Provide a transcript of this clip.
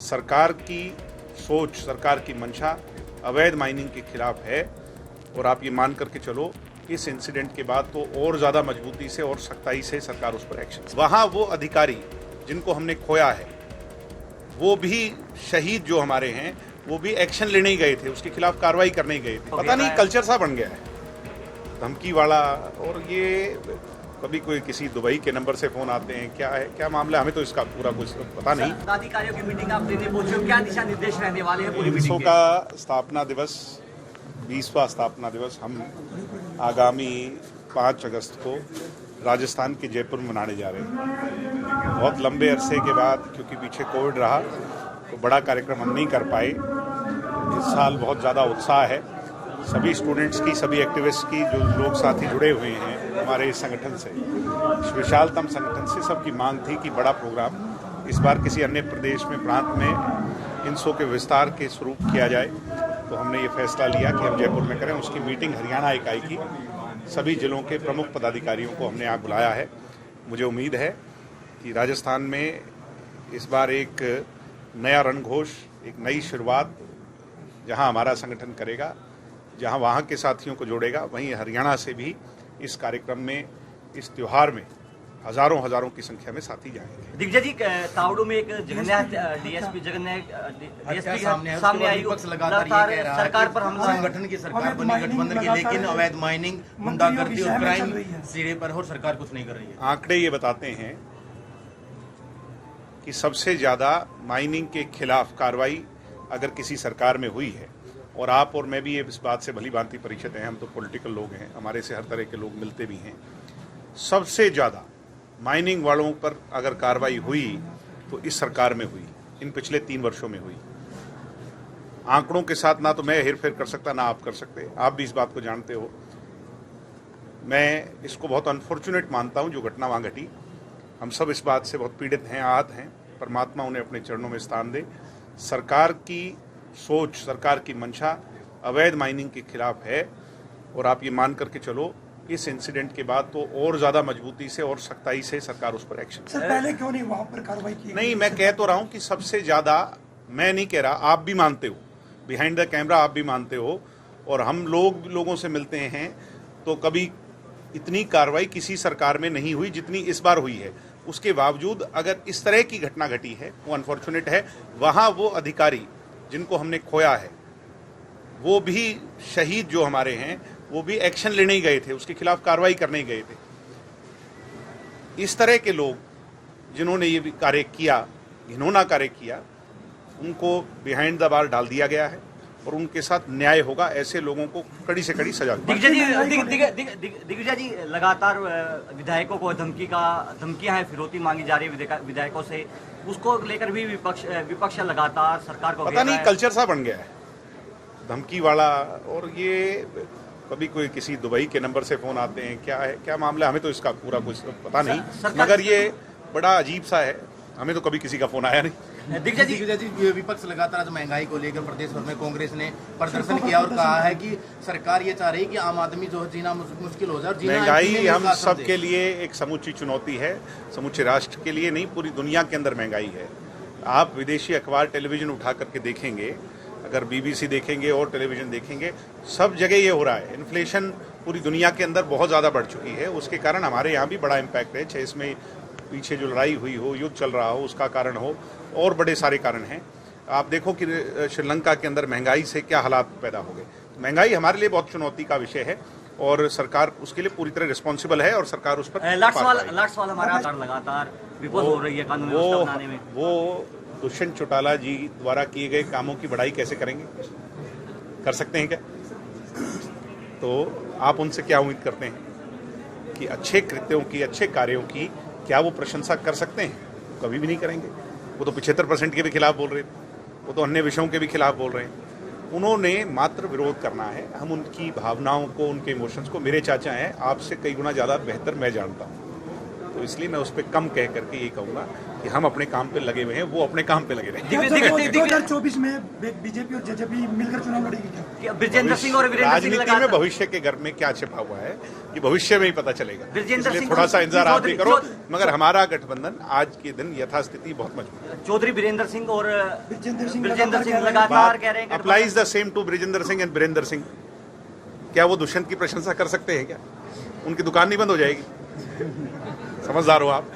सरकार की सोच, सरकार की मंशा अवैध माइनिंग के खिलाफ है और आप ये मान करके चलो इस इंसिडेंट के बाद तो और ज़्यादा मजबूती से और सख्ताई से सरकार उस पर एक्शन। वहाँ वो अधिकारी जिनको हमने खोया है, वो भी शहीद जो हमारे हैं, वो भी एक्शन लेने ही गए थे, उसके खिलाफ कार्रवाई करने ही गए थे। पता नहीं कल्चर सा बन गया है, धमकी वाला। और ये कभी कोई किसी दुबई के नंबर से फोन आते हैं, क्या है क्या मामला, हमें तो इसका पूरा कुछ पता नहीं। पदाधिकारियों की मीटिंग आप लेने पहुंचे हो, क्या दिशा निर्देश रहने वाले हैं पूरी मीटिंग का स्थापना दिवस, 20वां स्थापना दिवस हम आगामी 5 अगस्त को राजस्थान के जयपुर में मनाने जा रहे हैं। बहुत लंबे अरसे के बाद, क्योंकि पीछे कोविड रहा तो बड़ा कार्यक्रम हम नहीं कर पाए। इस साल बहुत ज़्यादा उत्साह है सभी स्टूडेंट्स की, सभी एक्टिविस्ट की, जो लोग साथी जुड़े हुए हैं हमारे इस संगठन से, इस विशालतम संगठन से। सबकी मांग थी कि बड़ा प्रोग्राम इस बार किसी अन्य प्रदेश में, प्रांत में INSO के विस्तार के स्वरूप किया जाए, तो हमने ये फैसला लिया कि हम जयपुर में करें। उसकी मीटिंग हरियाणा इकाई की सभी जिलों के प्रमुख पदाधिकारियों को हमने यहाँ बुलाया है। मुझे उम्मीद है कि राजस्थान में इस बार एक नया रणघोष, एक नई शुरुआत जहाँ हमारा संगठन करेगा, जहाँ वहाँ के साथियों को जोड़ेगा, वहीं हरियाणा से भी इस कार्यक्रम में, इस त्यौहार में हजारों की संख्या में साथी जाएंगे। दिग्विजय जी, तावड़ू में एक डीएसपी सामने आई, लगातार सरकार पर हमला, संगठन की सरकार बनी गठबंधन की, लेकिन अवैध माइनिंग, गुंडागर्दी और क्राइम सिरे पर और सरकार कुछ नहीं कर रही है। आंकड़े ये बताते हैं कि सबसे ज्यादा माइनिंग के खिलाफ कार्रवाई अगर किसी सरकार में हुई है, और आप और मैं भी ये इस बात से भली भांति परिचित हैं, हम तो पॉलिटिकल लोग हैं, हमारे से हर तरह के लोग मिलते भी हैं, सबसे ज़्यादा माइनिंग वालों पर अगर कार्रवाई हुई तो इस सरकार में हुई, इन पिछले 3 वर्षों में हुई। आंकड़ों के साथ ना तो मैं हेरफेर कर सकता, ना आप कर सकते, आप भी इस बात को जानते हो। मैं इसको बहुत अनफॉर्चुनेट मानता हूँ जो घटना वहाँ घटी। हम सब इस बात से बहुत पीड़ित हैं, आहत हैं। परमात्मा उन्हें अपने चरणों में स्थान दे। सरकार की सोच, सरकार की मंशा अवैध माइनिंग के खिलाफ है और आप ये मान करके चलो इस इंसिडेंट के बाद तो और ज्यादा मजबूती से और सख्ताई से सरकार उस पर एक्शन। सर, पहले क्यों नहीं वहां पर कार्रवाई की? नहीं, मैं कह तो रहा हूं कि सबसे ज्यादा, मैं नहीं कह रहा, आप भी मानते हो, बिहाइंड द कैमरा आप भी मानते हो, और हम लोगों से मिलते हैं तो कभी इतनी कार्रवाई किसी सरकार में नहीं हुई जितनी इस बार हुई है। उसके बावजूद अगर इस तरह की घटना घटी है, वो अनफॉर्चुनेट है। वहां वो अधिकारी जिनको हमने खोया है, वो भी शहीद जो हमारे हैं, वो भी एक्शन लेने ही गए थे, उसके खिलाफ कार्रवाई करने ही गए थे। इस तरह के लोग जिन्होंने ये कार्य किया, घिनौना कार्य किया, उनको बिहाइंड द बार डाल दिया गया है और उनके साथ न्याय होगा। ऐसे लोगों को कड़ी से कड़ी सजा। दिग्विजय जी, लगातार विधायकों को धमकियां हैं, फिरौती मांगी जा रही है विधायकों से, उसको लेकर भी विपक्ष लगातार सरकार को, पता नहीं कल्चर सा बन गया है, धमकी वाला। और ये कभी कोई किसी दुबई के नंबर से फोन आते हैं, क्या है क्या मामला, हमें तो इसका पूरा कुछ पता नहीं, मगर ये बड़ा अजीब सा है, हमें तो कभी किसी का फोन आया नहीं। दिग्विजय जी, विपक्ष लगातार आज महंगाई को लेकर प्रदेश भर में कांग्रेस ने प्रदर्शन किया और कहा है कि सरकार ये चाह रही है कि आम आदमी जो है जीना मुश्किल हो जाए। महंगाई हम सब के लिए एक समूची चुनौती है, समूचे राष्ट्र के लिए नहीं, पूरी दुनिया के अंदर महंगाई है। आप विदेशी अखबार, टेलीविजन उठा करके देखेंगे, अगर BBC देखेंगे और टेलीविजन देखेंगे, सब जगह ये हो रहा है। इन्फ्लेशन पूरी दुनिया के अंदर बहुत ज़्यादा बढ़ चुकी है, उसके कारण हमारे यहाँ भी बड़ा इम्पैक्ट है। चाहे इसमें पीछे जो लड़ाई हुई हो, युद्ध चल रहा हो, उसका कारण हो, और बड़े सारे कारण हैं। आप देखो कि श्रीलंका के अंदर महंगाई से क्या हालात पैदा हो गए। महंगाई हमारे लिए बहुत चुनौती का विषय है और सरकार उसके लिए पूरी तरह रिस्पॉन्सिबल है और सरकार उस पर लगातार विफल हो रही है कानून व्यवस्था बनाने में। वो दुष्यंत चौटाला जी द्वारा किए गए कामों की बड़ाई कैसे करेंगे? कर सकते हैं क्या? तो आप उनसे क्या उम्मीद करते हैं कि अच्छे कृत्यों की, अच्छे कार्यों की क्या वो प्रशंसा कर सकते हैं? कभी भी नहीं करेंगे। वो तो 75% के भी खिलाफ बोल रहे थे, वो तो अन्य विषयों के भी खिलाफ बोल रहे हैं। उन्होंने मात्र विरोध करना है। हम उनकी भावनाओं को, उनके इमोशंस को, मेरे चाचा हैं, आपसे कई गुना ज़्यादा बेहतर मैं जानता हूँ, तो इसलिए मैं उस पर कम कह करके यही कहूँगा कि हम अपने काम पे लगे हुए हैं, वो अपने काम पे लगे रहे। 2024 में बीजेपी और जेजेपी मिलकर चुनाव लड़ेगी क्या? ब्रजेंद्र सिंह और वीरेंद्र सिंह राजनीति में लगातार भविष्य के घर में क्या छिपा हुआ है ये भविष्य में ही पता चलेगा, ब्रजेंद्र इसलिए सिंह थोड़ा सा इंतजार आप भी करो। चौधरी- मगर हमारा गठबंधन आज के दिन यथास्थिति बहुत मजबूत है। चौधरी वीरेंद्र सिंह और ब्रजेंद्र सिंह ब्रजेंद्र सिंह लगातार लगातार कह रहे हैं applies the same to Brijendra Singh and Birendra Singh. क्या वो दुष्यंत की प्रशंसा कर सकते हैं क्या? उनकी दुकान नहीं बंद हो जाएगी? समझदार हो आप।